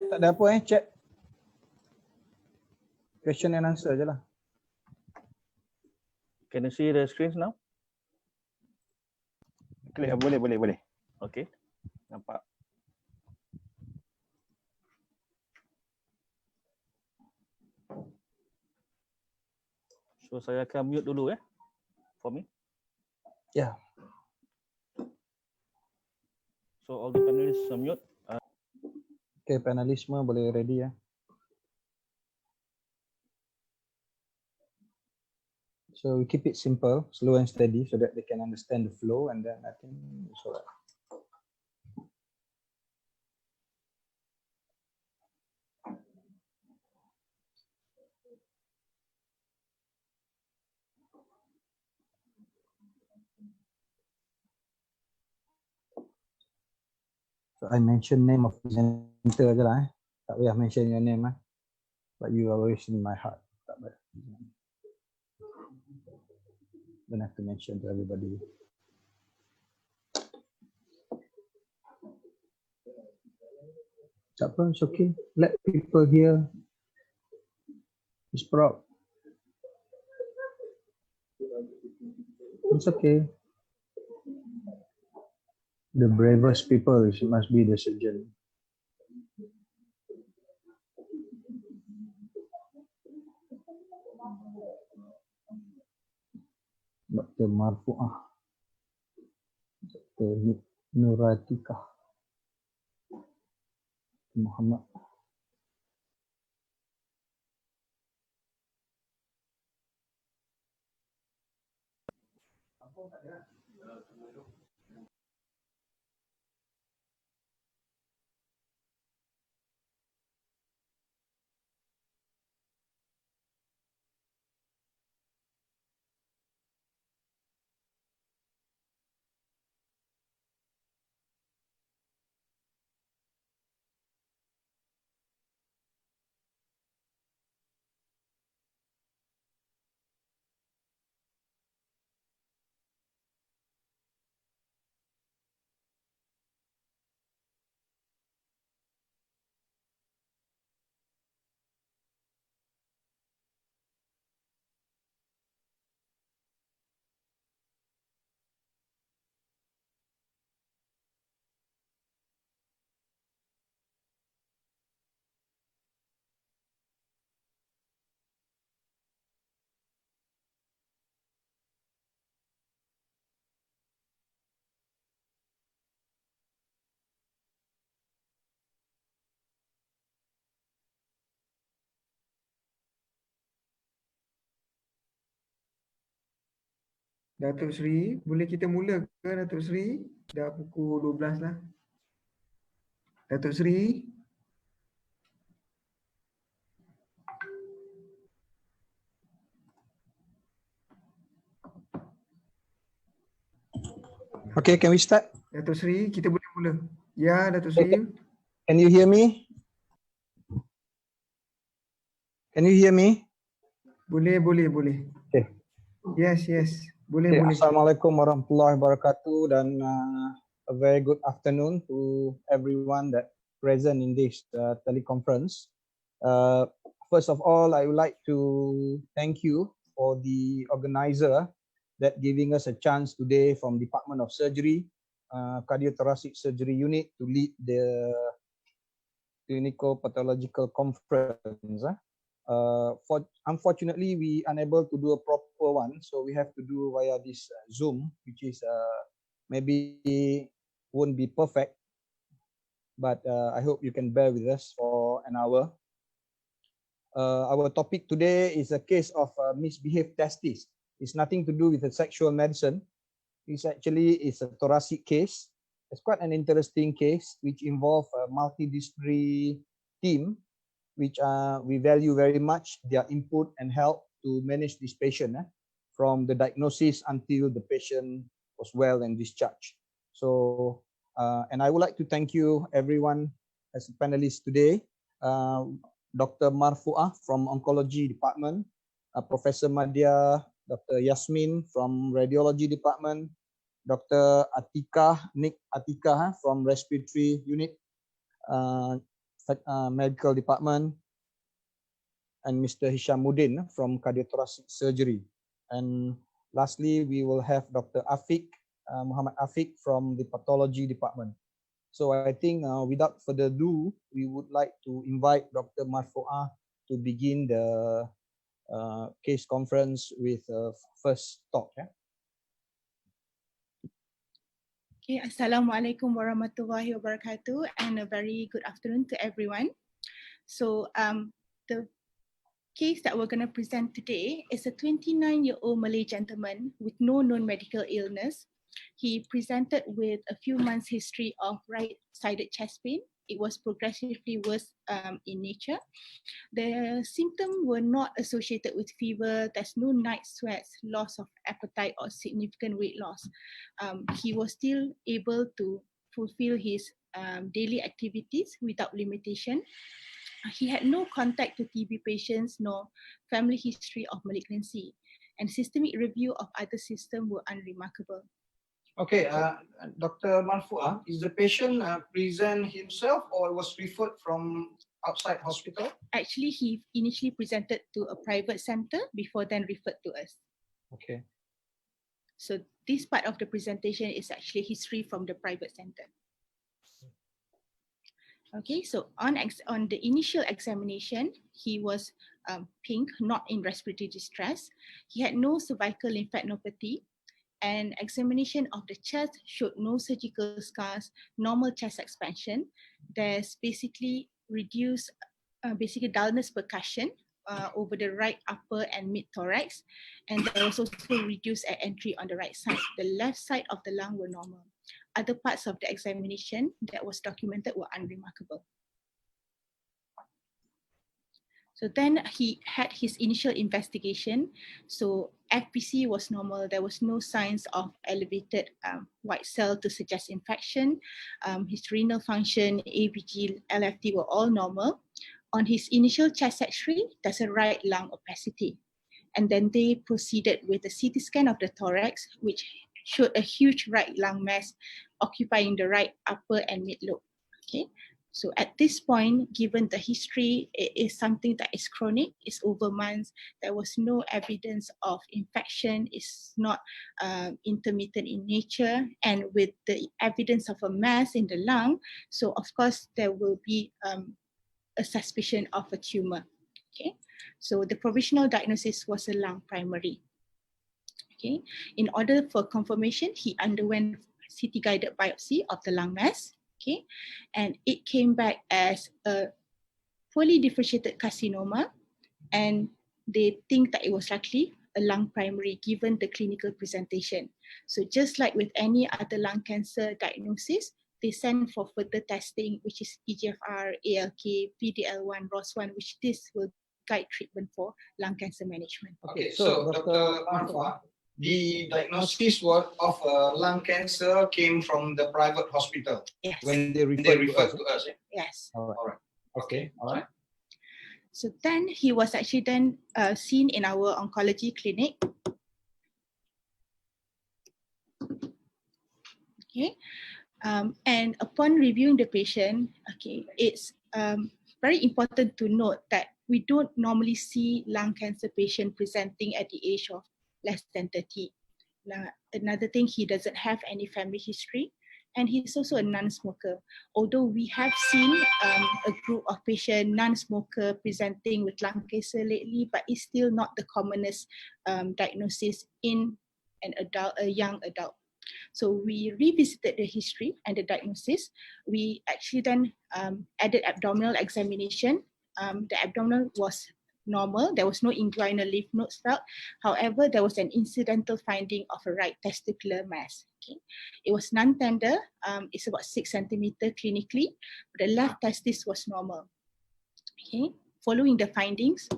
Tak ada apa chat. Question and answer je lah. Can you see the screens now? Clear, boleh. Okay. Nampak. So saya akan mute dulu for me. Yeah. So all the panelists are mute. Okay, panelis semua boleh ready ya. So we keep it simple, slow and steady so that they can understand the flow, and then I think it's alright. So I mention name of presenter je lah Tak payah mention your name But you are always in my heart. Tak payah. Don't have to mention to everybody. Tak apa, it's okay. Let people hear. It's proud. It's okay. The bravest people must be the surgeon. Dr. Marfu'ah, Dr. Nuratika, Muhammad. Datuk Seri, boleh kita mula ke Datuk Seri? Dah pukul 12 lah. Datuk Seri. Okay, can we start? Datuk Seri, kita boleh mula. Ya, Datuk Seri. Can you hear me? Can you hear me? Boleh. Okay. Yes. Boleh. Assalamualaikum warahmatullahi wabarakatuh dan a very good afternoon to everyone that present in this teleconference. First of all, I would like to thank you for the organizer that giving us a chance today from Department of Surgery, Cardiothoracic Surgery Unit to lead the Clinical Pathological Conference. Unfortunately, we unable to do a proper one, so we have to do via this Zoom, which is maybe won't be perfect, but I hope you can bear with us for an hour. Our topic today is a case of misbehaved testis. It's nothing to do with the sexual medicine. It's actually a thoracic case. It's quite an interesting case which involves a multidisciplinary team, which we value very much their input and help to manage this patient from the diagnosis until the patient was well and discharged. So, and I would like to thank you everyone as a panelist today. Dr. Marfu'ah from Oncology Department, Professor Madya, Dr. Yasmin from Radiology Department, Dr. Atika from Respiratory Unit, medical department, and Mr. Hishamuddin from cardiothoracic surgery. And lastly, we will have Dr. Afiq, Muhammad Afiq from the pathology department. So I think without further ado, we would like to invite Dr. Marfoa to begin the case conference with first talk. Yeah? Okay, Assalamualaikum warahmatullahi wabarakatuh, and a very good afternoon to everyone. So the case that we're going to present today is a 29-year-old Malay gentleman with no known medical illness. He presented with a few months history of right-sided chest pain. It was progressively worse in nature. The symptoms were not associated with fever. There's no night sweats, loss of appetite, or significant weight loss. He was still able to fulfill his daily activities without limitation. He had no contact to TB patients nor family history of malignancy, and systemic review of other systems were unremarkable. Okay, Dr. Marfoa, is the patient present himself or was referred from outside hospital? Actually, he initially presented to a private center before then referred to us. Okay. So this part of the presentation is actually history from the private center. Okay, so on the initial examination, he was pink, not in respiratory distress. He had no cervical lymphadenopathy, and examination of the chest showed no surgical scars, normal chest expansion. There's basically reduced, dullness percussion over the right upper and mid thorax, and there was also reduced at entry on the right side. The left side of the lung were normal. Other parts of the examination that was documented were unremarkable. So then he had his initial investigation. So FPC was normal. There was no signs of elevated white cell to suggest infection. His renal function, ABG, LFT were all normal. On his initial chest X-ray, there's a right lung opacity. And then they proceeded with a CT scan of the thorax, which showed a huge right lung mass occupying the right upper and mid lobe. Okay. So at this point, given the history, it is something that is chronic, it's over months. There was no evidence of infection, it's not intermittent in nature, and with the evidence of a mass in the lung, so of course there will be a suspicion of a tumor. Okay, so the provisional diagnosis was a lung primary. Okay, in order for confirmation, he underwent CT-guided biopsy of the lung mass. Okay, and it came back as a poorly differentiated carcinoma, and they think that it was likely a lung primary given the clinical presentation. So just like with any other lung cancer diagnosis, they send for further testing, which is EGFR, ALK, PD-L1, ROS1, which this will guide treatment for lung cancer management. Okay, so Dr. Marfoa, the diagnosis of lung cancer came from the private hospital. Yes. When they referred to us. Yes. All right. Okay. All right. So then he was actually then seen in our oncology clinic. Okay. And upon reviewing the patient, okay, it's very important to note that we don't normally see lung cancer patient presenting at the age of less than 30. Now, another thing, he doesn't have any family history, and he's also a non-smoker. Although we have seen a group of patients, non-smoker, presenting with lung cancer lately, but it's still not the commonest diagnosis in an adult, a young adult. So we revisited the history and the diagnosis. We actually then added abdominal examination. The abdominal was normal. There was no inguinal lymph nodes felt. However, there was an incidental finding of a right testicular mass. Okay. It was non-tender. It's about 6 centimeters clinically. The left testis was normal. Okay. Following the findings,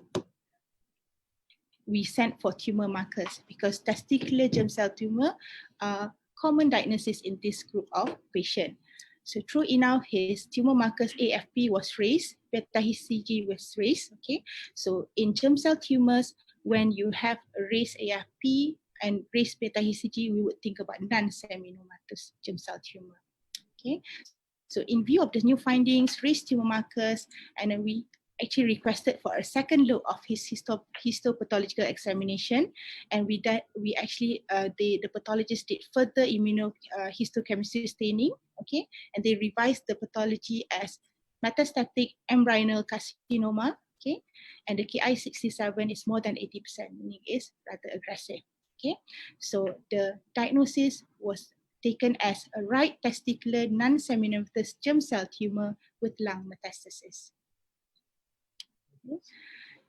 we sent for tumor markers because testicular germ cell tumor are common diagnosis in this group of patients. So true enough, his tumor markers AFP was raised, beta HCG was raised. Okay, so in germ cell tumors, when you have a raised AFP and raised beta HCG, we would think about non-seminomatous germ cell tumor. Okay, So in view of the new findings, raised tumor markers, and then we actually requested for a second look of his histopathological examination, and the pathologist did further immunohistochemistry staining, okay, and they revised the pathology as metastatic embryonal carcinoma, okay, and the Ki-67 is more than 80%, meaning it's rather aggressive, okay. So the diagnosis was taken as a right testicular non-seminamitous germ cell tumor with lung metastasis.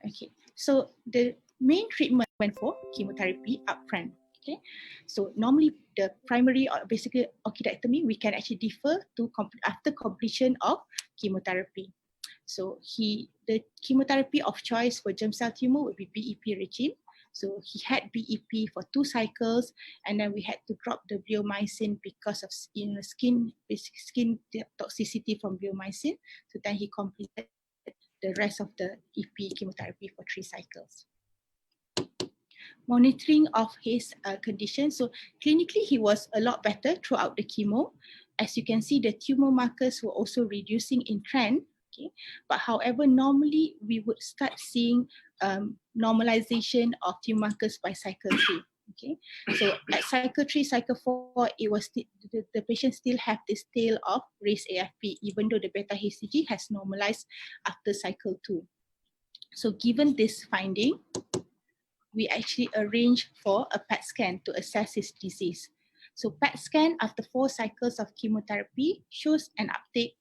Okay, so the main treatment went for chemotherapy upfront. Okay, so normally the primary or basically orchidectomy, we can actually defer to after completion of chemotherapy. So the chemotherapy of choice for germ cell tumor would be BEP regime. So he had BEP for 2 cycles, and then we had to drop the bleomycin because of skin toxicity from bleomycin. So then he completed the rest of the EP chemotherapy for 3 cycles. Monitoring of his condition. So clinically, he was a lot better throughout the chemo. As you can see, the tumor markers were also reducing in trend. Okay, but however, normally we would start seeing normalization of tumor markers by cycle 3. Okay, so at cycle 3, cycle 4, it was the patient still have this tail of raised AFP, even though the beta HCG has normalized after cycle 2. So given this finding, we actually arranged for a PET scan to assess his disease. So PET scan after 4 cycles of chemotherapy shows an uptake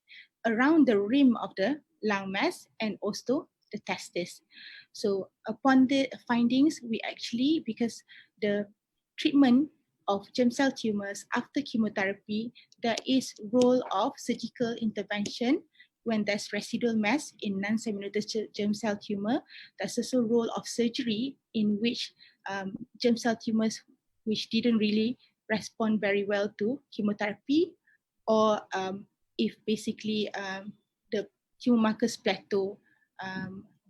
around the rim of the lung mass and also the testis. So upon the findings, we actually, because the treatment of germ cell tumors after chemotherapy, there is role of surgical intervention when there's residual mass in non-seminamitous germ cell tumor. There's also role of surgery in which germ cell tumors which didn't really respond very well to chemotherapy, or if basically the tumor markers plateau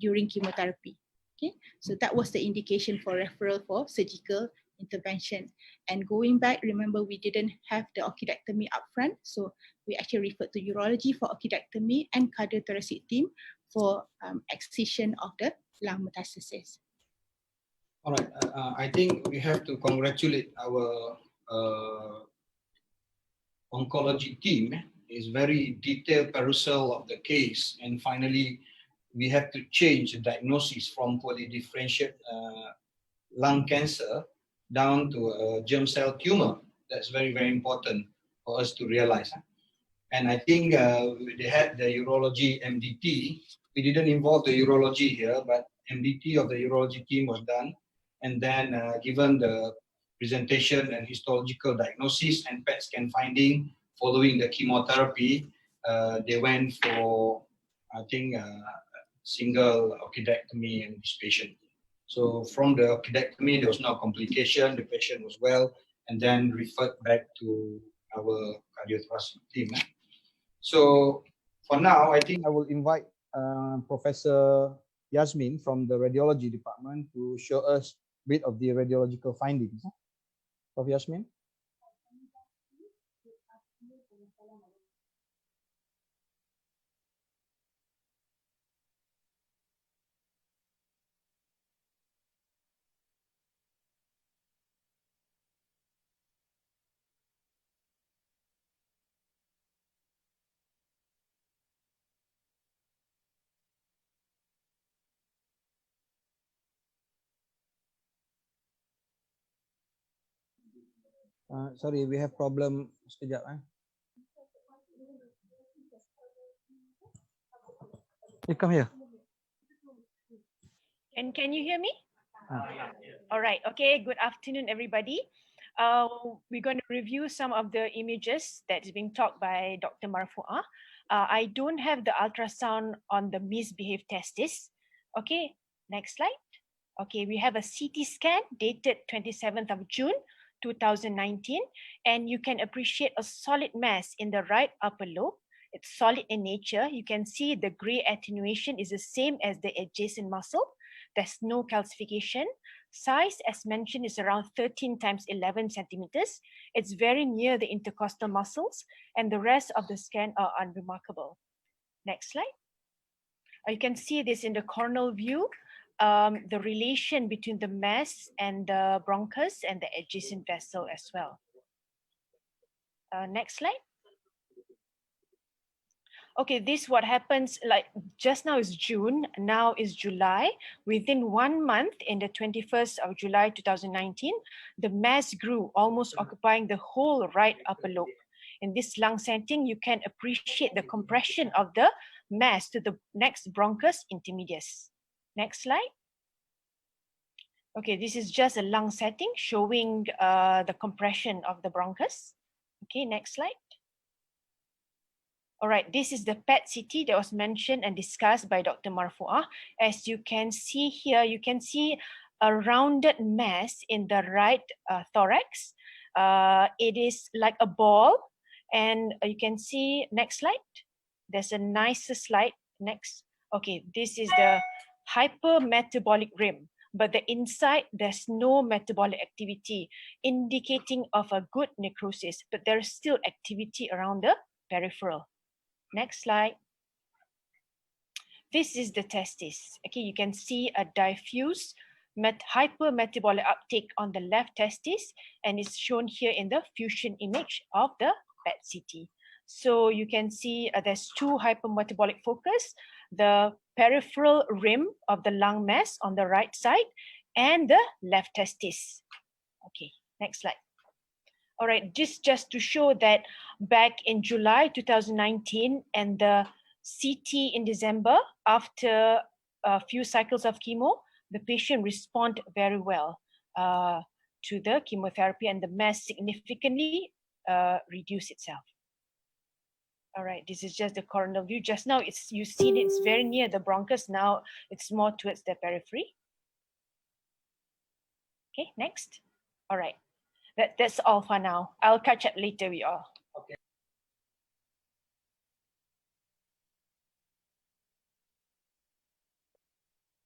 during chemotherapy. Okay, so that was the indication for referral for surgical intervention. And going back, remember we didn't have the orchidectomy upfront, so we actually referred to urology for orchidectomy and cardiothoracic team for excision of the lung metastasis. All right, I think we have to congratulate our oncology team. It's very detailed perusal of the case, and finally we have to change the diagnosis from polydifferentiate lung cancer down to a germ cell tumor. That's very, very important for us to realize. And I think they had the urology MDT. We didn't involve the urology here, but MDT of the urology team was done. And then given the presentation and histological diagnosis and PET scan finding following the chemotherapy, they went for, I think, single orchidectomy in this patient. So from the orchidectomy, there was no complication, the patient was well, and then referred back to our cardiothoracic team. So for now, I think I will invite Professor Yasmin from the radiology department to show us a bit of the radiological findings. Prof. Yasmin? Sorry, we have problem sekejap. You come here. Can you hear me? All right. Okay. Good afternoon, everybody. We're going to review some of the images that's being taught by Dr. Marfuah. I don't have the ultrasound on the misbehaved testis. Okay. Next slide. Okay. We have a CT scan dated 27th of June 2019, and you can appreciate a solid mass in the right upper lobe. It's solid in nature. You can see the gray attenuation is the same as the adjacent muscle. There's no calcification. Size, as mentioned, is around 13 times 11 centimeters. It's very near the intercostal muscles, and the rest of the scan are unremarkable. Next slide. You can see this in the coronal view, the relation between the mass and the bronchus and the adjacent vessel as well. Next slide. Okay, this what happens, like just now is June, now is July. Within 1 month, in the 21st of July 2019, the mass grew, almost occupying the whole right upper lobe. In this lung setting, you can appreciate the compression of the mass to the next bronchus intermedius. Next slide. Okay, this is just a lung setting showing the compression of the bronchus. Okay, next slide. All right, this is the PET-CT that was mentioned and discussed by Dr. Marfuah. As you can see here, you can see a rounded mass in the right thorax. It is like a ball, and you can see, next slide. There's a nicer slide, next. Okay, this is the hypermetabolic rim, but the inside, there's no metabolic activity, indicating of a good necrosis, but there is still activity around the peripheral. Next slide. This is the testis. Okay, you can see a diffuse hypermetabolic uptake on the left testis, and it's shown here in the fusion image of the PET-CT. So you can see there's two hypermetabolic focus, the peripheral rim of the lung mass on the right side and the left testis. Okay, next slide. All right, just to show that back in July 2019 and the CT in December, after a few cycles of chemo, the patient responded very well to the chemotherapy, and the mass significantly reduced itself. All right, this is just the coronal view. Just now, you see it's very near the bronchus. Now it's more towards the periphery. Okay, next. All right. That's all for now. I'll catch up later with you all. Okay.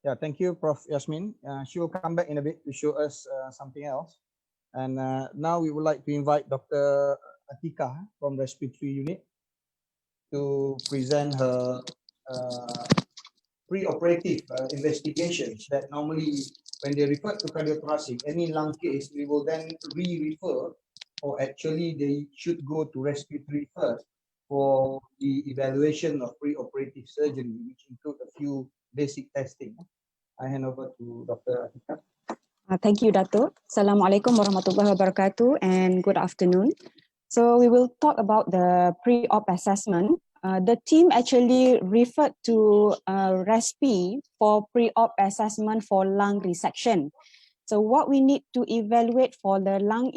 Yeah, thank you, Prof. Yasmin. She will come back in a bit to show us something else. And now we would like to invite Dr. Atika from Respiratory Unit to present her preoperative investigations that normally, when they refer to cardiothoracic, any lung case, we will then re-refer, or actually they should go to respiratory first for the evaluation of preoperative surgery, which include a few basic testing. I hand over to Dr. Atika. Thank you, Dato. Assalamualaikum warahmatullahi wabarakatuh, and good afternoon. So we will talk about the pre-op assessment. The team actually referred to RESPI for pre-op assessment for lung resection. So what we need to evaluate for the lung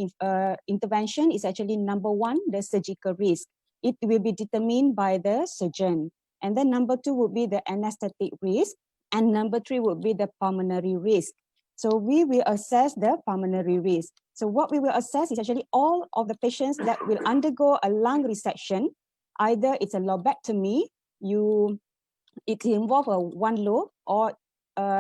intervention is actually number one, the surgical risk. It will be determined by the surgeon. And then number two would be the anesthetic risk. And number three would be the pulmonary risk. So we will assess the pulmonary risk. So what we will assess is actually all of the patients that will undergo a lung resection. Either it's a lobectomy, it involves one lobe, or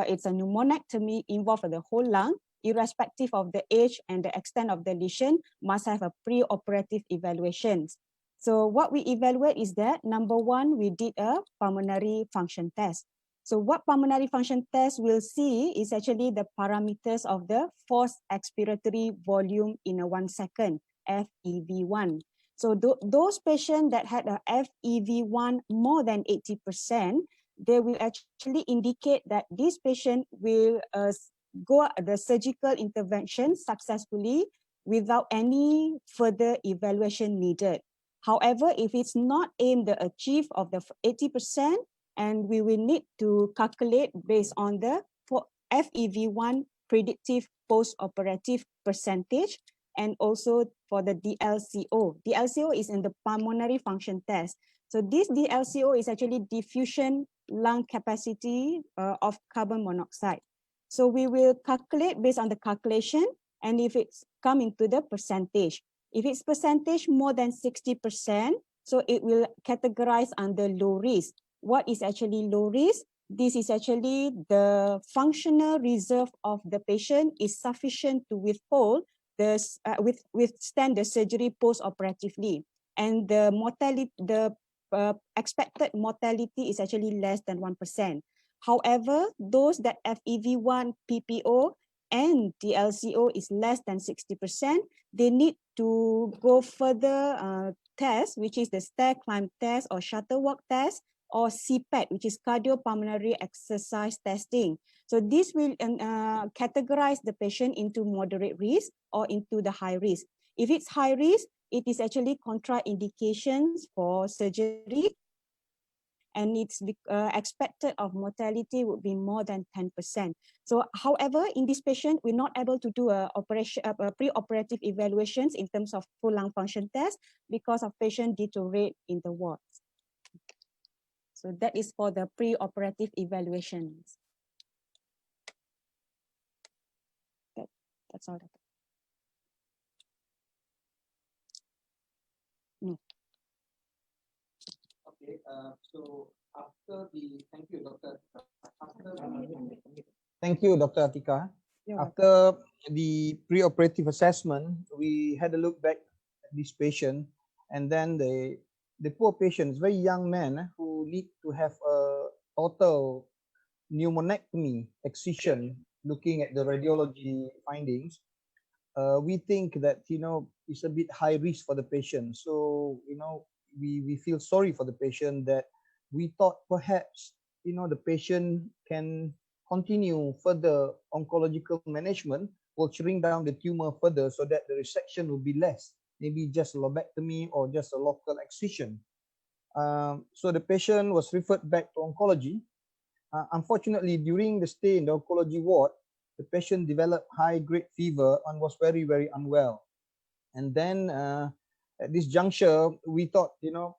it's a pneumonectomy involved the whole lung, irrespective of the age and the extent of the lesion, must have a pre-operative evaluations. So what we evaluate is that, number one, we did a pulmonary function test. So what pulmonary function test will see is actually the parameters of the forced expiratory volume in a 1 second, FEV1. So those patients that had a FEV1 more than 80%, they will actually indicate that this patient will go the surgical intervention successfully without any further evaluation needed. However, if it's not aimed to achieve of the 80%, and we will need to calculate based on the FEV1 predictive post-operative percentage, and also for the DLCO. DLCO is in the pulmonary function test. So this DLCO is actually diffusion lung capacity of carbon monoxide. So we will calculate based on the calculation, and if it's come into the percentage. If it's percentage more than 60%, so it will categorize under low risk. What is actually low risk? this is actually the functional reserve of the patient is sufficient to withstand the surgery post-operatively, and the mortality, the expected mortality is actually less than 1%. However, those that FEV1 PPO and the LCO is less than 60%, they need to go further test, which is the stair climb test or shuttle walk test, or CPET, which is cardiopulmonary exercise testing. So this will categorize the patient into moderate risk or into the high risk. If it's high risk, it is actually contraindications for surgery, and its expected of mortality would be more than 10%. So however, in this patient, we're not able to do a pre-operative evaluations in terms of full lung function test because of patient deteriorate in the wards. So that is for the pre-operative evaluations. That's all. No. Okay, so after the, thank you, Dr. Thank you, Dr. Atika. After the pre-operative assessment, we had a look back at this patient, and then the poor patient is a very young man who need to have a total pneumonectomy excision. Looking at the radiology findings, we think that, you know, it's a bit high risk for the patient. So, you know, we feel sorry for the patient, that we thought perhaps, you know, the patient can continue further oncological management or shrink down the tumor further so that the resection will be less, maybe just a lobectomy or just a local excision. So the patient was referred back to oncology. Unfortunately, during the stay in the oncology ward, the patient developed high-grade fever and was very, very unwell. And then at this juncture, we thought, you know,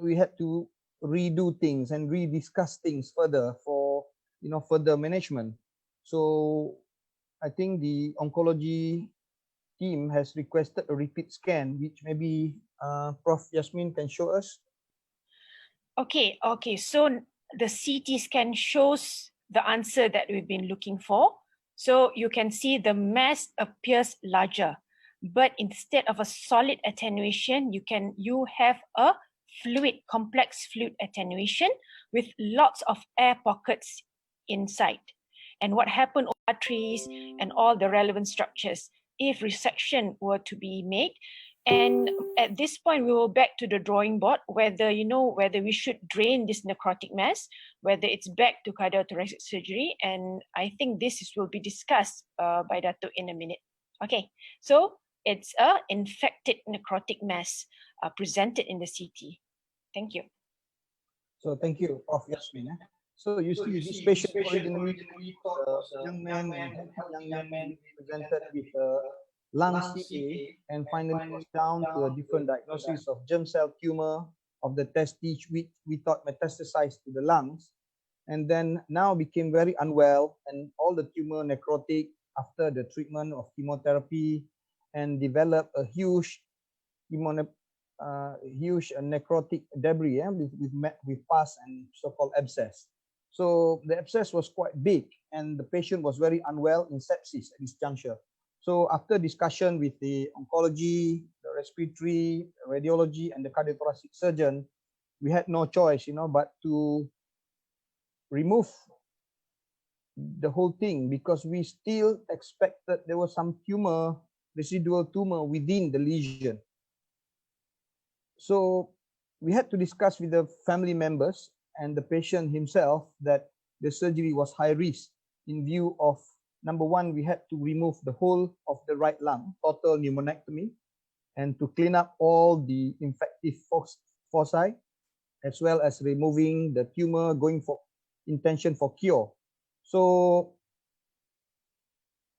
we had to redo things and rediscuss things further for, you know, further management. So I think the oncology team has requested a repeat scan, which maybe Prof. Yasmin can show us. Okay, so the CT scan shows the answer that we've been looking for. So you can see the mass appears larger, but instead of a solid attenuation, you have a complex fluid attenuation with lots of air pockets inside. And what happened to arteries and all the relevant structures if resection were to be made? And at this point, we will back to the drawing board, whether we should drain this necrotic mass, whether it's back to cardiothoracic surgery. And I think this will be discussed by Dato in a minute. Okay, so it's a infected necrotic mass presented in the CT. Thank you. So thank you, Prof. Yasmin. So you see, this patient originally was a young man, and young man presented with lung CA, and finally was down to a different diagnosis of germ cell tumor of the testis, which we thought metastasized to the lungs, and then now became very unwell, and all the tumor necrotic after the treatment of chemotherapy, and developed a huge necrotic debris with pus and so-called abscess. So the abscess was quite big, and the patient was very unwell in sepsis at this juncture. So after discussion with the oncology, the respiratory, radiology, and the cardiothoracic surgeon, we had no choice, but to remove the whole thing, because we still expected there was some tumor, residual tumor within the lesion. So we had to discuss with the family members and the patient himself that the surgery was high risk in view of, number one, we had to remove the whole of the right lung, total pneumonectomy, and to clean up all the infective foci, as well as removing the tumor, going for intention for cure. So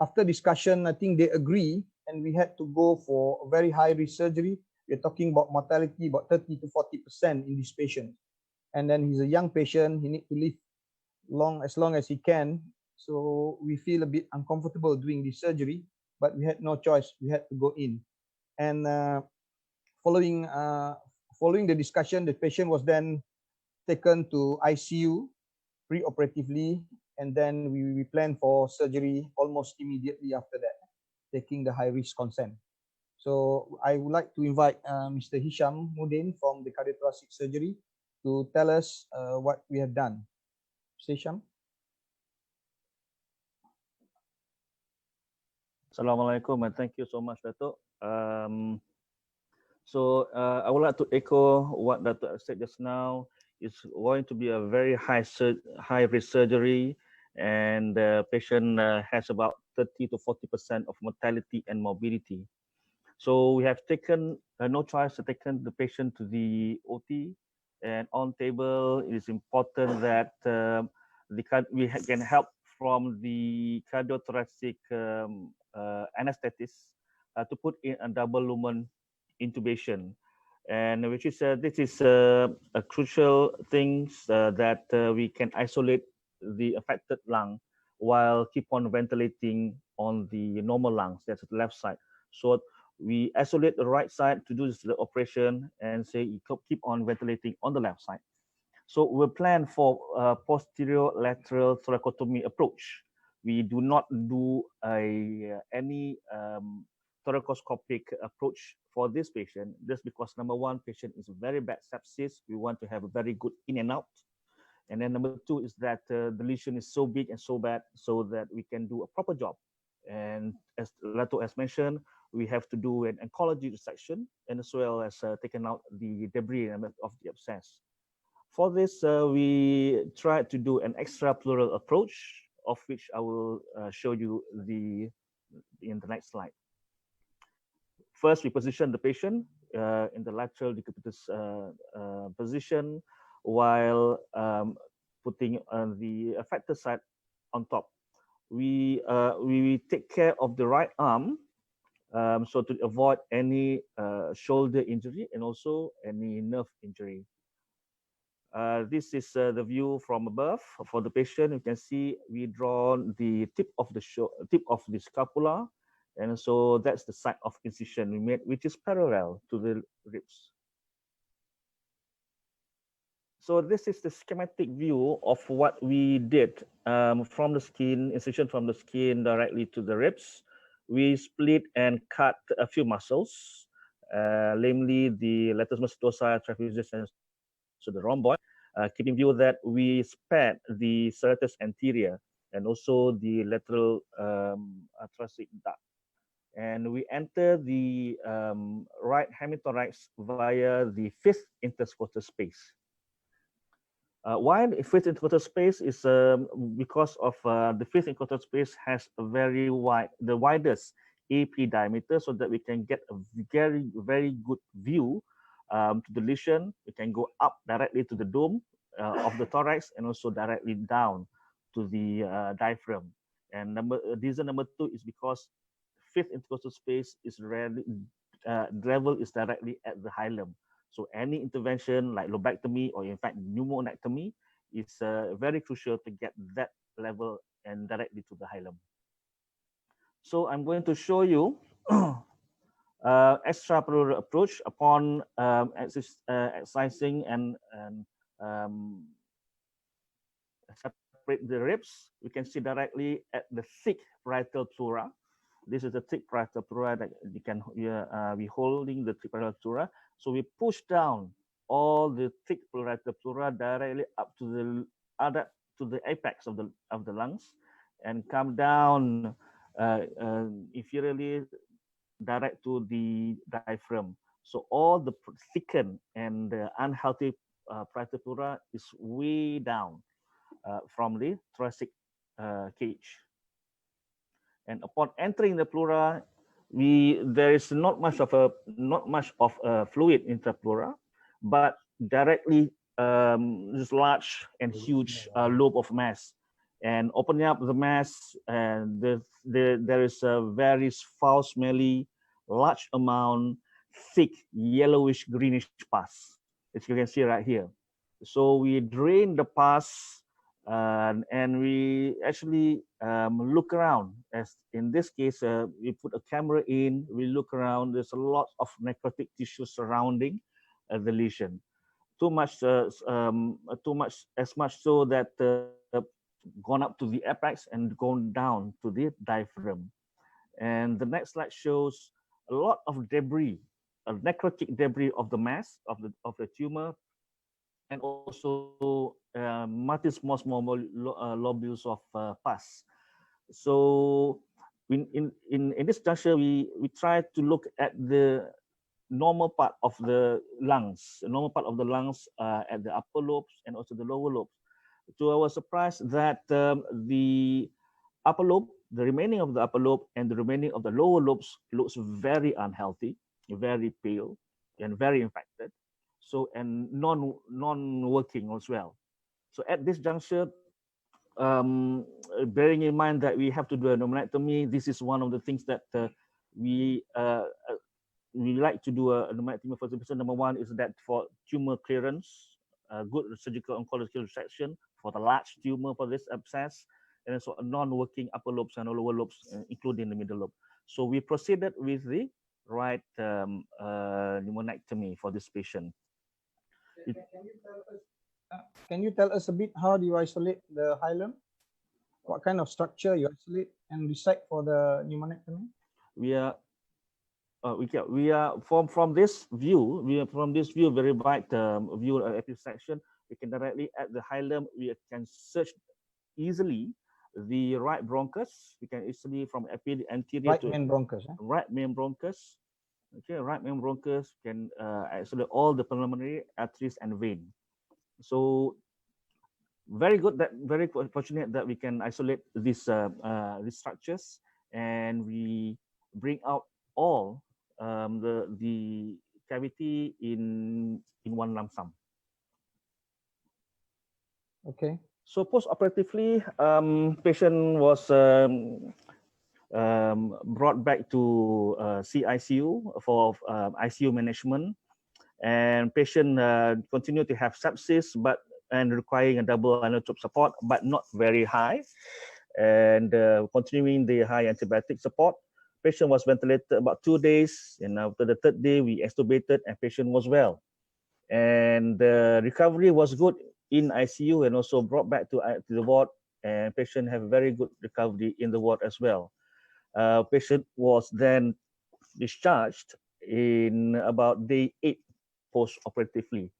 after discussion, I think they agree, and we had to go for a very high risk surgery. We're talking about mortality about 30 to 40% in this patient. And then he's a young patient, he needs to live as long as he can. So we feel a bit uncomfortable doing this surgery, but we had no choice, we had to go in. And following the discussion, the patient was then taken to ICU, pre-operatively, and then we plan for surgery almost immediately after that, taking the high-risk consent. So I would like to invite Mr. Hisham Mudin from the cardiothoracic surgery to tell us what we have done. Mr. Hisham. Assalamualaikum and thank you so much, Dato'. I would like to echo what Dato' said just now. It's going to be a very high risk surgery, and the patient has about 30 to 40% of mortality and morbidity. So we have taken no choice to taken the patient to the OT, and on table it is important that we can help from the cardiothoracic anesthetist to put in a double lumen intubation, and which is this is a crucial things that we can isolate the affected lung while keep on ventilating on the normal lungs, that's the left side. So we isolate the right side to do the operation and say you keep on ventilating on the left side. So we plan for posterior lateral thoracotomy approach. We do not do any thoracoscopic approach for this patient. Just because number one, patient is very bad sepsis. We want to have a very good in and out. And then number two is that the lesion is so big and so bad so that we can do a proper job. And as Lato has mentioned, we have to do an oncology resection and as well as taking out the debris of the abscess. For this, we try to do an extrapleural approach, of which I will show you in the next slide. First, we position the patient in the lateral decubitus position while putting the affected side on top. We take care of the right arm so to avoid any shoulder injury and also any nerve injury. This is the view from above for the patient. You can see we draw the tip of the scapula, and so that's the site of incision we made, which is parallel to the ribs. So this is the schematic view of what we did from the skin, incision from the skin directly to the ribs. We split and cut a few muscles, namely the latissimus dorsi, trapezius, and so the rhomboid. Keeping view that we spared the serratus anterior and also the lateral thoracic duct. And we enter the right hemithorax via the fifth interscrotal space. Why the fifth interscrotal space is because of the fifth interscrotal space has a very wide, the widest AP diameter, so that we can get a very good view to the lesion. We can go up directly to the dome of the thorax and also directly down to the diaphragm. And reason number two is because fifth intercostal space is level is directly at the hilum. So any intervention like lobectomy or in fact pneumonectomy is very crucial to get that level and directly to the hilum. So I'm going to show you extrapleural approach upon excising and separate the ribs. We can see directly at the thick parietal pleura. This is the thick parietal pleura that we can we holding the thick parietal pleura. So we push down all the thick parietal pleura directly up to the apex of the lungs and come down inferiorly direct to the diaphragm. So all the thickened and unhealthy parietal pleura is way down from the thoracic cage. And upon entering the pleura, there is not much of a fluid intrapleura, but directly this large and huge lobe of mass. And opening up the mass, and there is a very foul-smelly, large amount, thick yellowish greenish pus, as you can see right here. So we drain the pus. And we actually look around. As in this case, we put a camera in, we look around, there's a lot of necrotic tissue surrounding the lesion. too much, as much so that gone up to the apex and gone down to the diaphragm. And the next slide shows a lot of debris, necrotic debris of the mass of the tumor, and also multi-small lobules of pus. So in this juncture, we try to look at the normal part of the lungs, at the upper lobes and also the lower lobes. To our surprise, that the upper lobe, the remaining of the upper lobe and the remaining of the lower lobes looks very unhealthy, very pale, and very infected. So, and non-working as well. So at this juncture, bearing in mind that we have to do a pneumonectomy, this is one of the things that we like to do a pneumonectomy for the patient. Number one is that for tumor clearance, good surgical oncological resection for the large tumor for this abscess, and also non-working upper lobes and lower lobes, including the middle lobe. So we proceeded with the right pneumonectomy for this patient. Can you tell us a bit how do you isolate the hilum? What kind of structure you isolate and resect for the pneumonectomy? We are from this view. Very wide view of episection. We can directly at the hilum. We can search easily the right bronchus. We can easily from anterior right to main bronchus. Right main bronchus. Okay, right main bronchus can isolate all the pulmonary arteries and vein. So very fortunate that we can isolate these structures, and we bring out all the cavity in one lump sum. Okay. So post-operatively, patient was brought back to CICU for ICU management, and patient continued to have sepsis, and requiring a double inotrope support, but not very high, and continuing the high antibiotic support. Patient was ventilated about 2 days, and after the 3rd day, we extubated, and patient was well. And the recovery was good in ICU, and also brought back to the ward, and patient have very good recovery in the ward as well. Patient was then discharged in about day 8 post-operatively.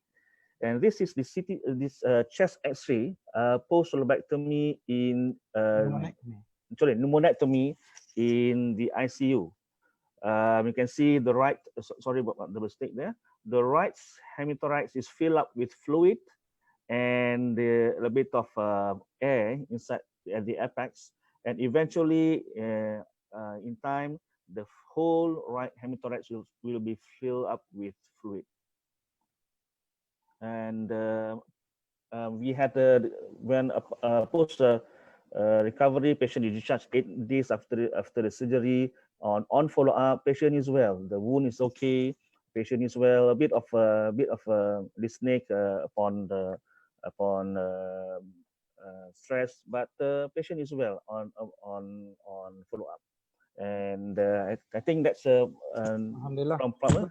And this is the chest X-ray post-lobectomy in pneumonectomy in the ICU. You can see the right. Sorry about the mistake there. The right hemithorax is filled up with fluid and a bit of air inside at the apex, and eventually, in time, the whole right hemithorax will be filled up with fluid. And we had when post recovery, patient is discharged 8 days after the surgery. On follow up, patient is well. The wound is okay. Patient is well. A bit of dyspnea upon stress, but patient is well on follow up. And I think that's from Plummer.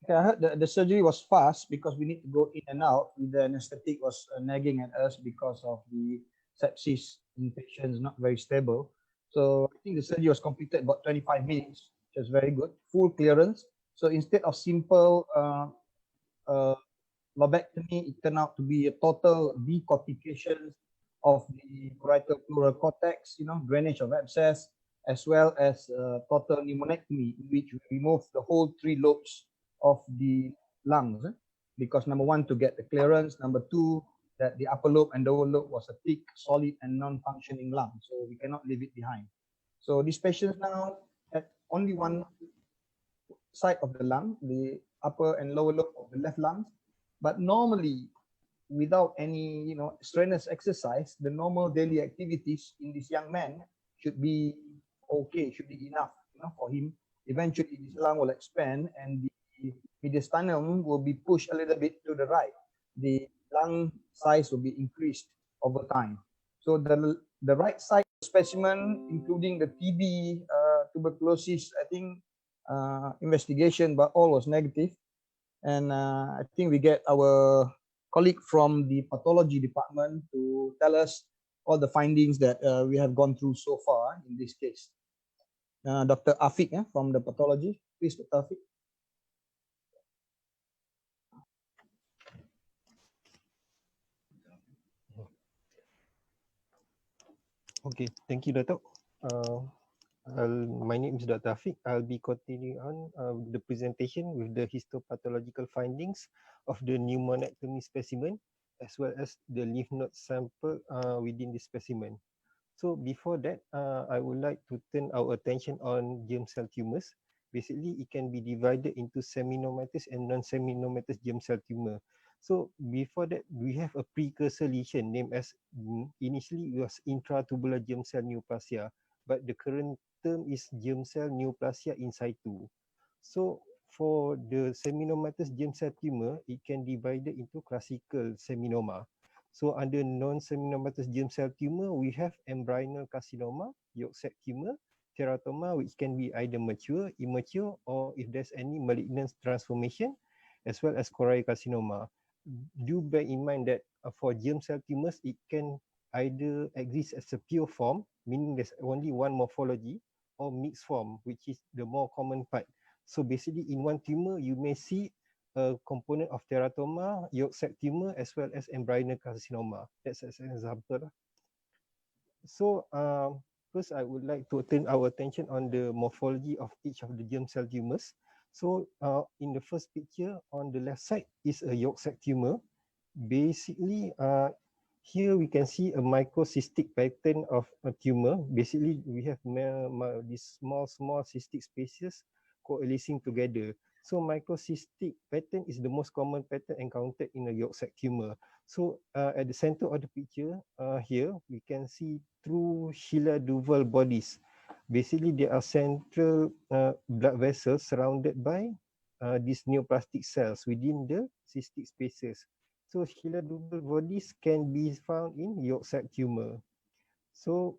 Okay, I heard the surgery was fast because we need to go in and out. The anesthetic was nagging at us because of the sepsis in patients not very stable. So I think the surgery was completed about 25 minutes, which was very good. Full clearance. So instead of simple lobectomy, it turned out to be a total decortication of the parietal pleural cortex, drainage of abscess, as well as total pneumonectomy, in which we removed the whole 3 lobes of the lungs, because number 1, to get the clearance, number 2, that the upper lobe and lower lobe was a thick, solid, and non-functioning lung, so we cannot leave it behind. So these patients now had only one side of the lung, the upper and lower lobe of the left lungs, but normally, without any strenuous exercise, the normal daily activities in this young man should be okay, should be enough for him. Eventually, this lung will expand, and the mediastinum will be pushed a little bit to the right. The lung size will be increased over time. So the right side specimen, including the TB, tuberculosis, I think investigation, but all was negative. And I think we get our colleague from the pathology department to tell us all the findings that we have gone through so far in this case. Dr. Afiq from the pathology. Please, Dr. Afiq. Okay, thank you, Dato'. My name is Dr. Afiq. I'll be continuing on the presentation with the histopathological findings of the pneumonectomy specimen, as well as the lymph node sample within the specimen. So before that, I would like to turn our attention on germ cell tumors. Basically, it can be divided into seminomatous and non-seminomatous germ cell tumor. So before that, we have a precursor lesion named as, initially it was intratubular germ cell neoplasia, but the current term is germ cell neoplasia in situ. So for the seminomatous germ cell tumor, it can be divided into classical seminoma. So under non-seminomatous germ cell tumor, we have embryonal carcinoma, yolk sac tumor, teratoma, which can be either mature, immature, or if there's any malignant transformation, as well as choriocarcinoma. Do bear in mind that for germ cell tumors, it can either exist as a pure form, meaning there's only one morphology, or mixed form, which is the more common part. So basically, in one tumor, you may see a component of teratoma, yolk sac tumor, as well as embryonal carcinoma. That's as an example. So first, I would like to turn our attention on the morphology of each of the germ cell tumors. So in the first picture, on the left side is a yolk sac tumor. Basically, here we can see a microcystic pattern of a tumor. Basically, we have these small cystic spaces coalescing together. So microcystic pattern is the most common pattern encountered in a yolk sac tumor. So at the center of the picture, here we can see two Schiller duval bodies. Basically, there are central blood vessels surrounded by these neoplastic cells within the cystic spaces. So Schiller duval bodies can be found in yolk sac tumor. So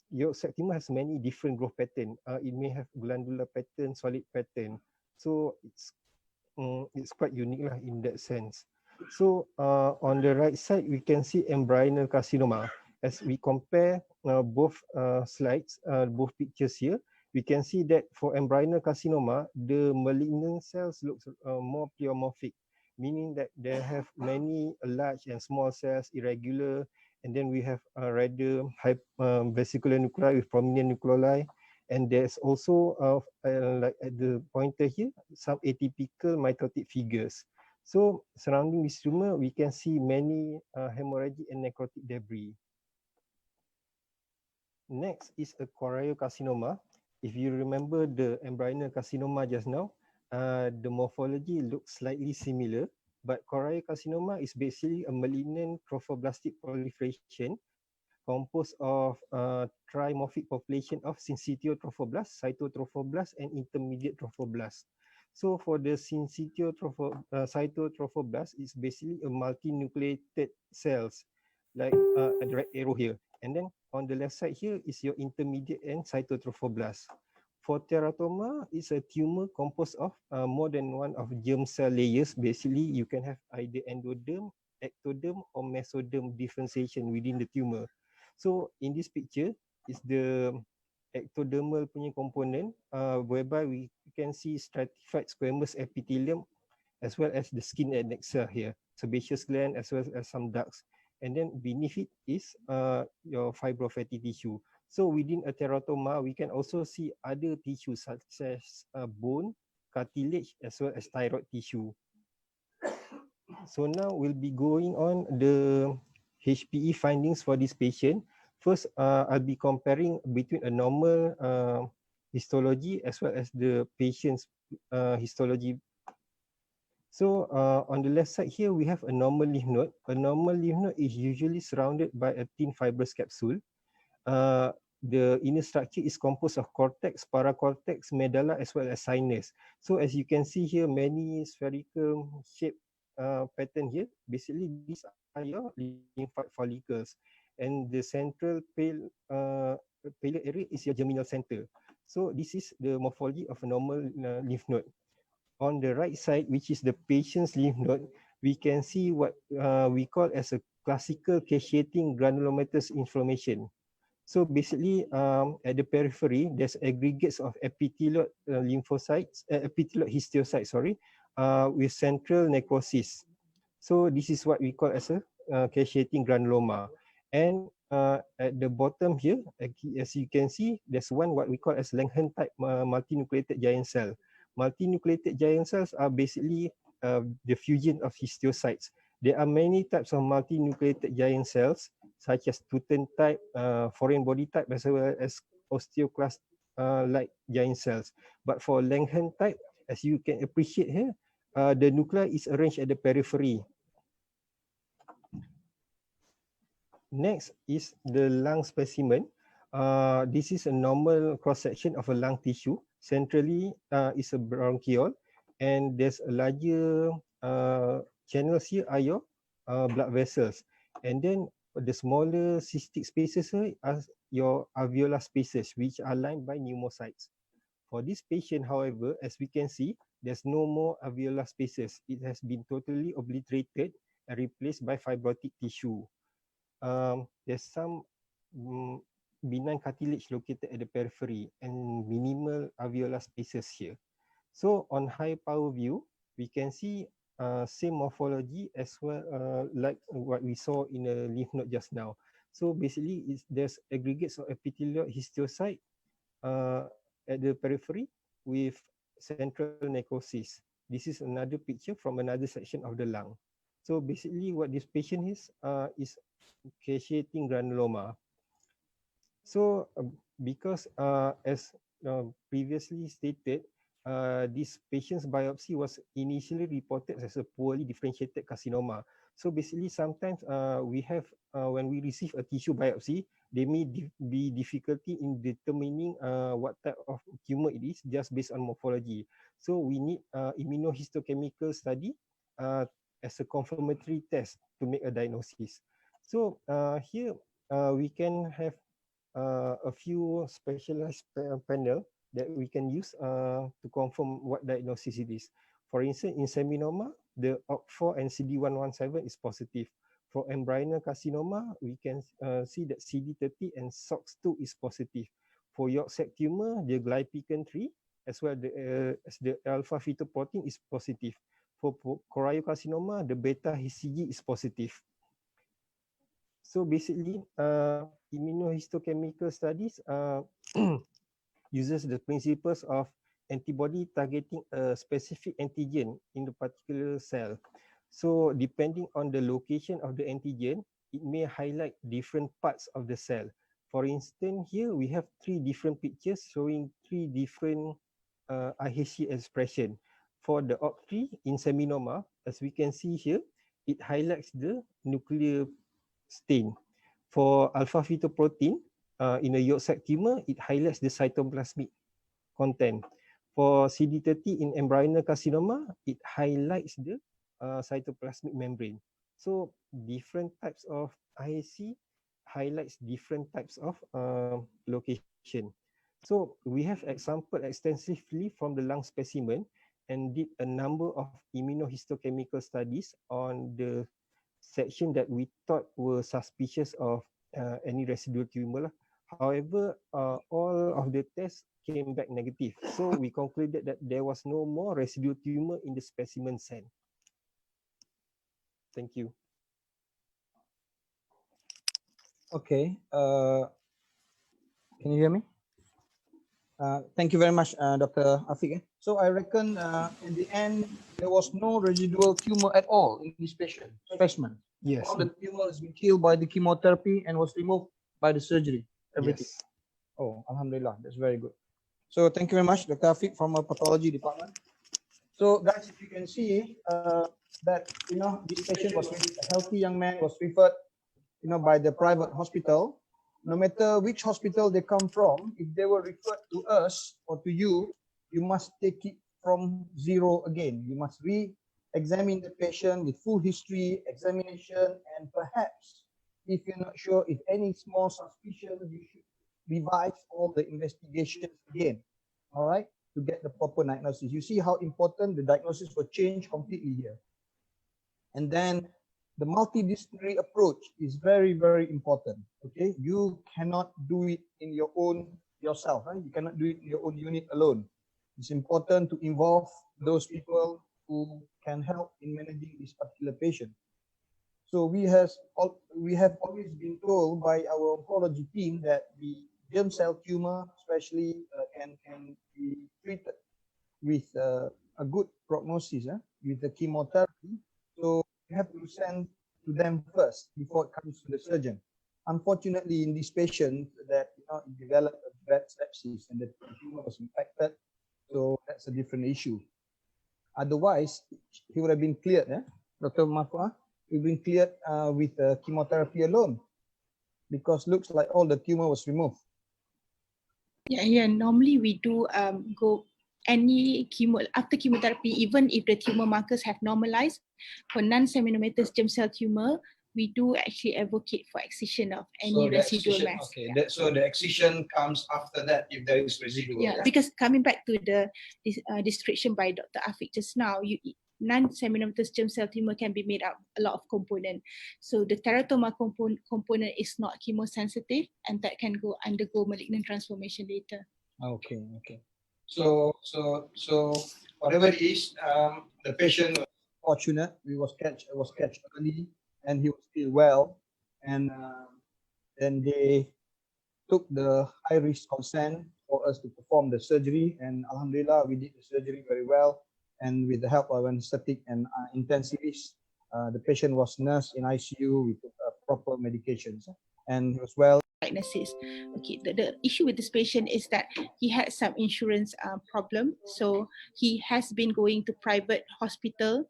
yolk sac tumor has many different growth pattern. It may have glandular pattern, solid pattern. So it's quite unique lah in that sense. So on the right side, we can see embryonal carcinoma. As we compare both slides, both pictures here, we can see that for embryonal carcinoma, the malignant cells look more pleomorphic, meaning that they have many large and small cells, irregular, and then we have rather high vesicular nuclei with prominent nucleoli. And there's also, like at the pointer here, some atypical mitotic figures. So surrounding this tumor, we can see many hemorrhagic and necrotic debris. Next is a choriocarcinoma. If you remember the embryonal carcinoma just now, the morphology looks slightly similar, but choriocarcinoma is basically a malignant trophoblastic proliferation composed of trimorphic population of syncytial trophoblasts, cytotrophoblasts, and intermediate trophoblasts. So for the syncytial cytotrophoblasts, it's basically a multinucleated cells, like a direct arrow here. And then on the left side here is your intermediate and cytotrophoblasts. For teratoma, it's a tumor composed of more than one of germ cell layers. Basically, you can have either endoderm, ectoderm, or mesoderm differentiation within the tumor. So in this picture is the ectodermal punya component, whereby we can see stratified squamous epithelium as well as the skin adnexa here, sebaceous gland as well as some ducts. And then beneath it is your fibrofatty tissue. So within a teratoma, we can also see other tissues such as bone, cartilage, as well as thyroid tissue. So now we'll be going on the HPE findings for this patient. First, I'll be comparing between a normal histology as well as the patient's histology. So on the left side here, we have a normal lymph node. A normal lymph node is usually surrounded by a thin fibrous capsule. The inner structure is composed of cortex, paracortex, medulla, as well as sinus. So as you can see here, many spherical shaped pattern here. Basically, these are your lymphoid follicles, and the central pale area is your germinal center. So this is the morphology of a normal lymph node. On the right side, which is the patient's lymph node, we can see what we call as a classical cacheating granulomatous inflammation. So basically, at the periphery, there's aggregates of epithelial lymphocytes, epithelial histiocytes, with central necrosis. So this is what we call as a cacheating granuloma. And at the bottom here, as you can see, there's one what we call as Langhorne type multinucleated giant cell. Multinucleated giant cells are basically the fusion of histiocytes. There are many types of multinucleated giant cells, such as Tutten type, foreign body type, as well as osteoclast like giant cells. But for Langhorne type, as you can appreciate here, the nuclei is arranged at the periphery. Next is the lung specimen. This is a normal cross-section of a lung tissue. Centrally is a bronchiole, and there's a larger channels here are your blood vessels. And then the smaller cystic spaces here are your alveolar spaces, which are lined by pneumocytes. For this patient, however, as we can see, there's no more alveolar spaces. It has been totally obliterated and replaced by fibrotic tissue. There's some benign cartilage located at the periphery and minimal alveolar spaces here. So on high power view, we can see same morphology as well like what we saw in the lymph node just now. So basically, there's aggregates of epithelial histiocyte at the periphery with central necrosis. This is another picture from another section of the lung. So basically, what this patient is cacheating granuloma. So because as previously stated, this patient's biopsy was initially reported as a poorly differentiated carcinoma. So basically, sometimes we have, when we receive a tissue biopsy, there may be difficulty in determining what type of tumor it is just based on morphology. So we need immunohistochemical study as a confirmatory test to make a diagnosis. So here we can have a few specialized panel that we can use to confirm what diagnosis it is. For instance, in seminoma, the OCT4 and CD117 is positive. For embryonal carcinoma, we can see that CD30 and SOX2 is positive. For yolk sac tumor, the glypican-3 as well as the alpha fetoprotein is positive. For choriocarcinoma, the beta HCG is positive. So basically, immunohistochemical studies uses the principles of antibody targeting a specific antigen in the particular cell. So depending on the location of the antigen, it may highlight different parts of the cell. For instance, here we have 3 different pictures showing 3 different IHC expression. For the OCT3 in seminoma, as we can see here, it highlights the nuclear stain. For alpha fetoprotein in a yolk sac tumor, it highlights the cytoplasmic content. For CD30 in embryonal carcinoma, it highlights the cytoplasmic membrane. So different types of IHC highlights different types of location. So we have sampled extensively from the lung specimen and did a number of immunohistochemical studies on the section that we thought were suspicious of any residual tumor. However, all of the tests came back negative. So we concluded that there was no more residual tumor in the specimen cell. Thank you. Okay. Can you hear me? Thank you very much, Dr. Afiq. So I reckon in the end, there was no residual tumor at all in this patient specimen. Yes. All the tumor has been killed by the chemotherapy and was removed by the surgery. Everything. Yes. Oh, Alhamdulillah. That's very good. So thank you very much, Dr. Afiq from our pathology department. So guys, if you can see that, this patient was a healthy young man, was referred, by the private hospital. No matter which hospital they come from, if they were referred to us or to you, you must take it from zero again. You must re-examine the patient with full history, examination, and perhaps, if you're not sure, if any small suspicion, you should revise all the investigations again. All right? to get the proper diagnosis. You see how important the diagnosis will change completely here. And then the multidisciplinary approach is very, very important. Okay, you cannot do it in your own yourself. You cannot do it in your own unit alone. It's important to involve those people who can help in managing this particular patient. So we have always been told by our oncology team that the germ cell tumor, especially, can be treated with a good prognosis with the chemotherapy. So we have to send to them first before it comes to the surgeon. Unfortunately, in this patient that developed a bad sepsis and the tumor was infected, so that's a different issue. Otherwise, he would have been cleared, Dr. Marfa, he would have been cleared with chemotherapy alone, because looks like all the tumor was removed. Yeah. Normally we do go any chemo after chemotherapy, even if the tumor markers have normalized. For non-seminomatous germ cell tumor, we do actually advocate for excision of any residual mass. Okay, so the excision comes after that if there is residual. Yeah, because coming back to the description by Dr. Afiq just now, non-seminomatous germ cell tumor can be made up a lot of components. So the teratoma component is not chemosensitive, and that can undergo malignant transformation later. Okay. So whatever it is, the patient was fortunate. He was catch early, and he was still well. And then they took the high risk consent for us to perform the surgery. And Alhamdulillah, we did the surgery very well. And with the help of anesthetic and intensivists, the patient was nursed in ICU with proper medications, and he was well. Diagnosis. Okay, the issue with this patient is that he had some insurance problem, so he has been going to private hospital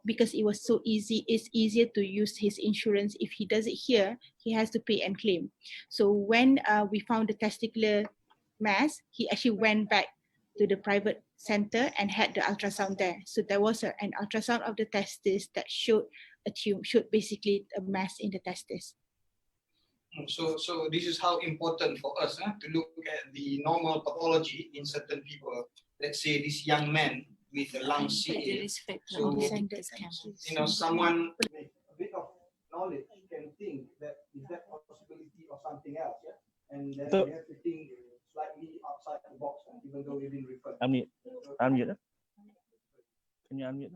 because it was so easy. It's easier to use his insurance. If he does it here, he has to pay and claim. So when we found the testicular mass, he actually went back to the private center and had the ultrasound there. So there was an ultrasound of the testis that showed basically a mass in the testis. So this is how important for us to look at the normal pathology in certain people. Let's say this young man with a lung CA. So someone with a bit of knowledge can think that is that possibility or something else, and then we have to think slightly outside the box, even though we've been referred. Unmute. Can you unmute?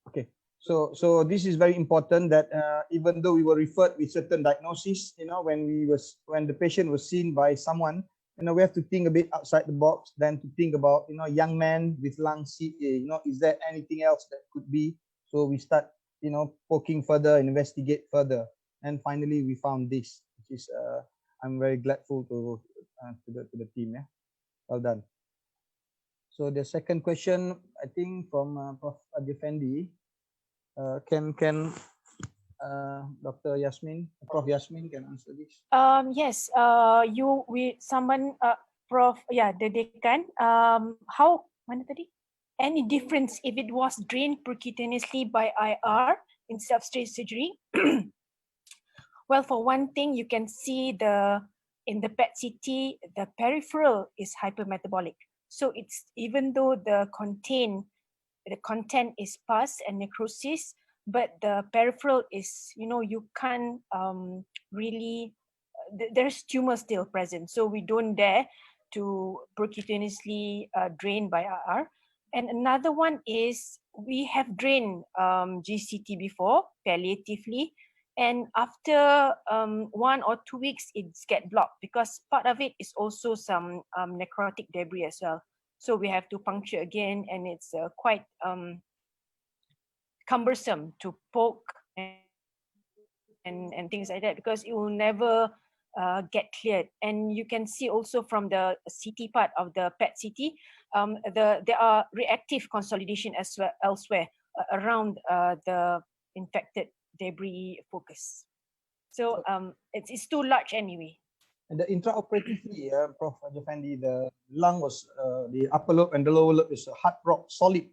Okay. So this is very important that even though we were referred with certain diagnosis, when the patient was seen by someone, we have to think a bit outside the box, then to think about, young man with lung CA, is there anything else that could be? So we start, poking further, investigate further. And finally we found this, which is, I'm very grateful to the team. Yeah, well done. So the second question, I think from Prof. Adifendi. Can Dr. Yasmin, Prof. Yasmin can answer this? Yes. Prof. Yeah, the decan. How? Mana tadi? Any difference if it was drained percutaneously by IR instead of straight surgery? Well, for one thing, you can see in the PET-CT, the peripheral is hypermetabolic. So it's even though the content is pus and necrosis, but the peripheral is, you can't really, there's tumor still present. So we don't dare to percutaneously drain by IR. And another one is we have drained GCT before palliatively. And after 1 or 2 weeks, it's get blocked because part of it is also some necrotic debris as well. So we have to puncture again, and it's quite cumbersome to poke and things like that because it will never get cleared. And you can see also from the CT part of the PET-CT, there are reactive consolidation as well elsewhere around the infected debris focus. So it's too large anyway. And the intraoperatively, Prof. Jafandi, the lung was, the upper lobe and the lower lobe is a hard rock solid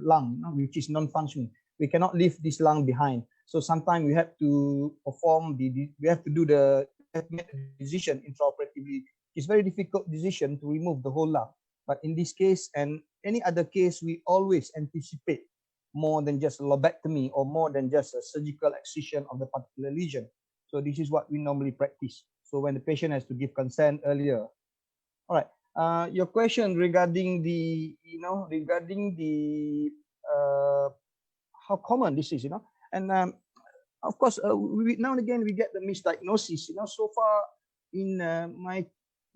lung, which is non-functioning. We cannot leave this lung behind. So sometimes we have to perform we have to make a decision intraoperatively. It's very difficult decision to remove the whole lung. But in this case and any other case, we always anticipate more than just a lobectomy or more than just a surgical excision of the particular lesion. So this is what we normally practice. So when the patient has to give consent earlier. All right. Your question regarding the, regarding the how common this is, and of course, now and again we get the misdiagnosis. So far in my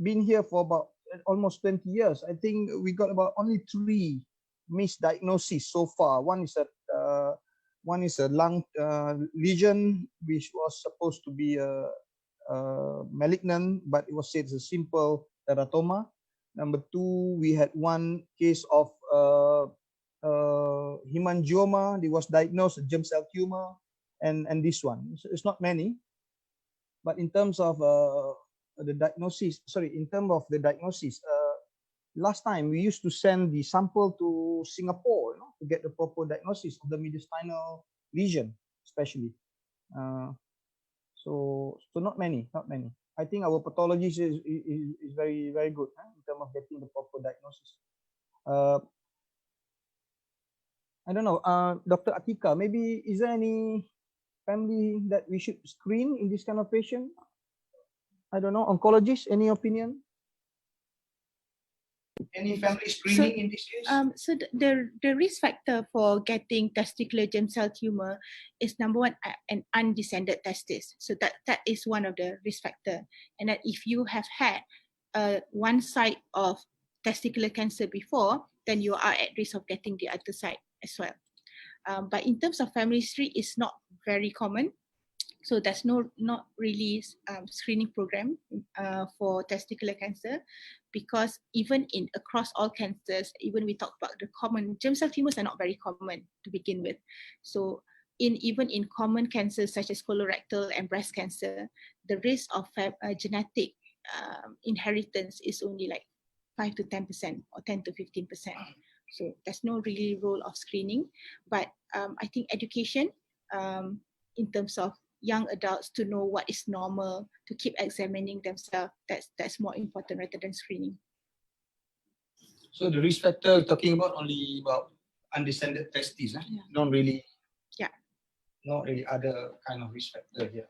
been here for about almost 20 years, I think we got about only 3 misdiagnoses so far. One is a lung lesion which was supposed to be a malignant, but it was said it's a simple teratoma. Number 2, we had one case of hemangioma. It was diagnosed a germ cell tumor, and this one. So it's not many, but in terms of the diagnosis, last time we used to send the sample to Singapore, to get the proper diagnosis of the mediastinal lesion, especially. So not many. I think our pathologist is very, very good in terms of getting the proper diagnosis. I don't know, Dr. Atika, maybe is there any family that we should screen in this kind of patient? I don't know, oncologist, any opinion? Any family screening in this case? So the risk factor for getting testicular germ cell tumor is number 1, an undescended testis. So that is one of the risk factor. And that if you have had one side of testicular cancer before, then you are at risk of getting the other side as well. But in terms of family history, it's not very common. So there's not really screening program for testicular cancer, because even across all cancers, even we talk about the common germ cell tumors are not very common to begin with. So even in common cancers such as colorectal and breast cancer, the risk of genetic inheritance is only like 5 to 10% or 10 to 15%. So there's no really role of screening, but I think education in terms of young adults to know what is normal, to keep examining themselves, that's more important rather than screening. So the risk factor you're talking about only about undescended testes, Yeah. not really. Yeah. Not really other kind of risk factor here.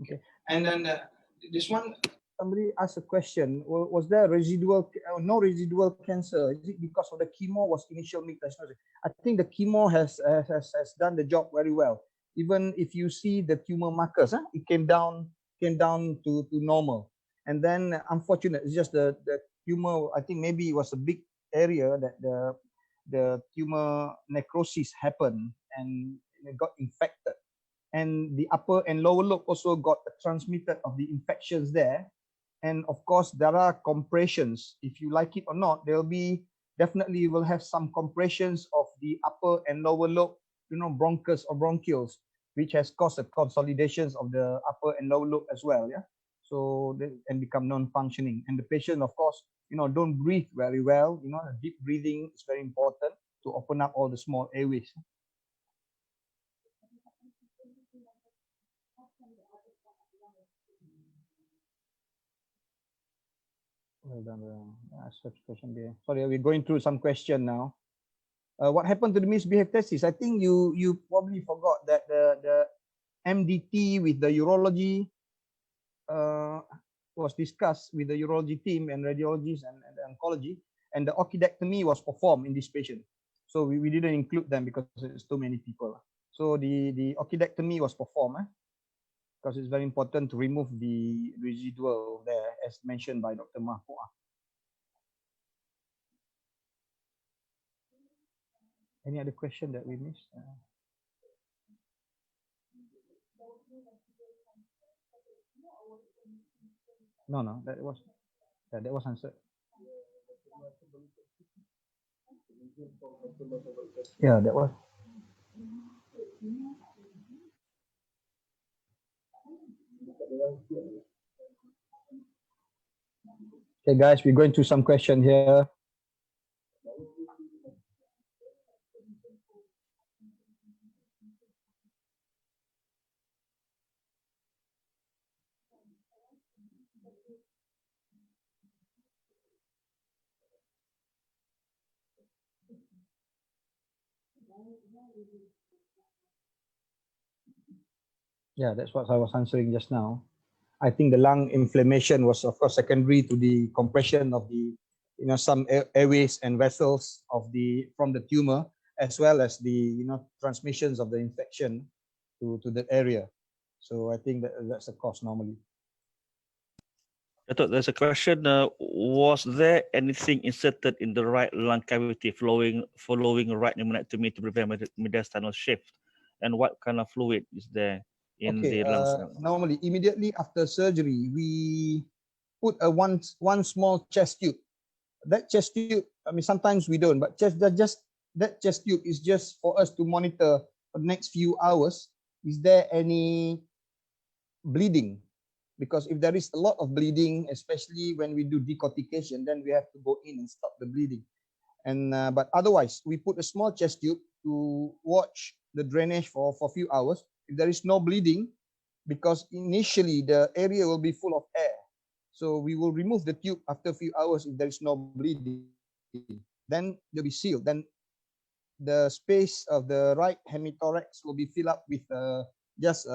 Okay, and then this one, somebody asked a question: was there no residual cancer? Is it because of the chemo was initial misdiagnosis? I think the chemo has done the job very well. Even if you see the tumor markers, it came down to normal. And then unfortunately, it's just the tumor. I think maybe it was a big area that the tumor necrosis happened and it got infected. And the upper and lower lobe also got transmitted of the infections there. And of course, there are compressions. If you like it or not, there will be definitely will have some compressions of the upper and lower lobe, bronchus or bronchioles, which has caused the consolidations of the upper and lower lobe as well. Yeah, so they can become non-functioning. And the patient, of course, don't breathe very well. Deep breathing is very important to open up all the small airways. Well done. Such question there. Sorry, we're going through some question now. What happened to the misbehaved testis? I think you probably forgot that the MDT with the urology was discussed with the urology team and radiologists and oncology, and the orchidectomy was performed in this patient. So we didn't include them because it's too many people. So the orchidectomy was performed. Because it's very important to remove the residual there, as mentioned by Dr. Mahfua. Any other question that we missed? No, that was answered. Yeah, that was. Okay, guys, we're going through some question here. Yeah, that's what I was answering just now. I think the lung inflammation was, of course, secondary to the compression of the, some airways and vessels from the tumor, as well as the, transmissions of the infection to that area. So I think that's the cause normally. I thought there's a question. Was there anything inserted in the right lung cavity following right pneumonectomy to prevent mediastinal shift? And what kind of fluid is there in the lungs? Normally, immediately after surgery, we put a one small chest tube. That chest tube, I mean, sometimes we don't, but that chest tube is just for us to monitor for the next few hours. Is there any bleeding? Because if there is a lot of bleeding, especially when we do decortication, then we have to go in and stop the bleeding. And but otherwise, we put a small chest tube to watch the drainage for a few hours. If there is no bleeding, because initially the area will be full of air, so we will remove the tube after a few hours if there is no bleeding. Then they'll be sealed. Then the space of the right hemithorax will be filled up with just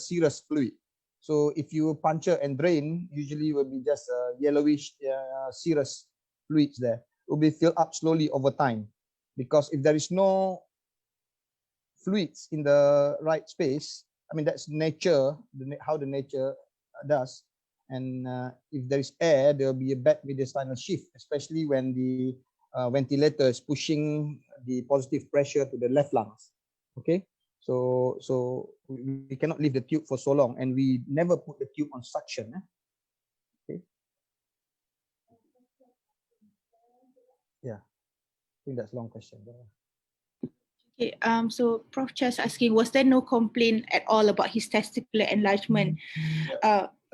serous fluid. So if you puncture and drain, usually will be just yellowish serous fluids there. It will be filled up slowly over time, because if there is no fluids in the right space, I mean, that's nature, how the nature does. And if there is air, there will be a bad mediastinal shift, especially when the ventilator is pushing the positive pressure to the left lungs. Okay, so we cannot leave the tube for so long, and we never put the tube on suction. Okay. Yeah, I think that's a long question. Okay, so Prof. Chas asking, was there no complaint at all about his testicular enlargement?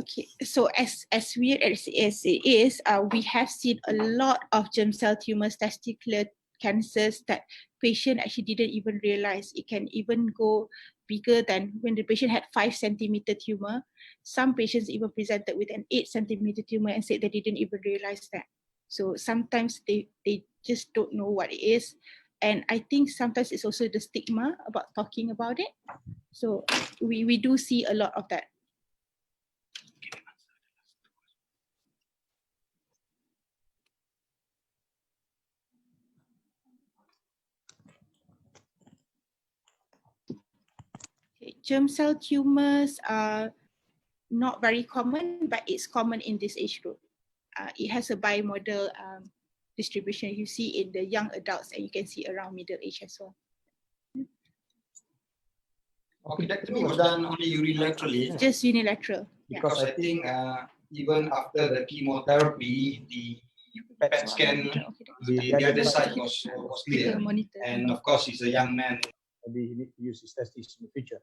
Okay, so as weird as it is, we have seen a lot of germ cell tumors, testicular cancers that patient actually didn't even realize. It can even go bigger than when the patient had 5 centimeter tumor. Some patients even presented with an 8 centimeter tumor and said they didn't even realize that. So sometimes they just don't know what it is. And I think sometimes it's also the stigma about talking about it. So we do see a lot of that. Okay, germ cell tumors are not very common, but it's common in this age group. It has a bimodal distribution you see in the young adults, and you can see around middle age as well. Okay, that was done only unilaterally. Just unilateral. Because I think even after the chemotherapy, the PET scan, the other side was clear. And of course, he's a young man. Maybe he needs to use his testis in the future.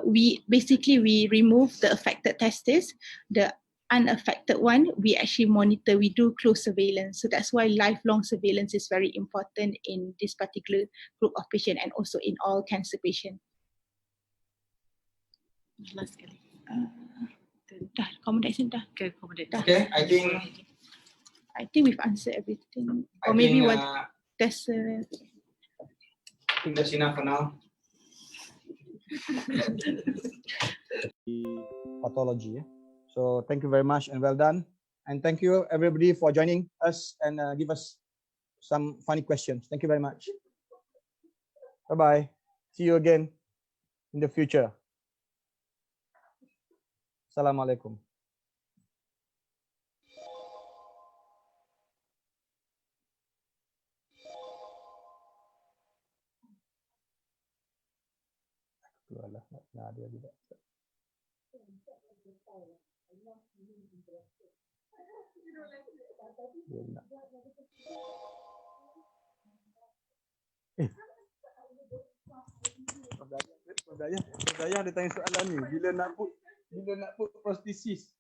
We remove the affected testis. The unaffected one, we actually monitor, we do close surveillance. So that's why lifelong surveillance is very important in this particular group of patients, and also in all cancer patients. Last kali. Dah, accommodation dah. Okay, I think we've answered everything. Or maybe that's I think that's enough for now. The pathology. So thank you very much and well done. And thank you everybody for joining us and give us some funny questions. Thank you very much. Bye-bye. See you again in the future. Assalamualaikum. Saya ada tanya soalan ni, bila nak put prosthesis.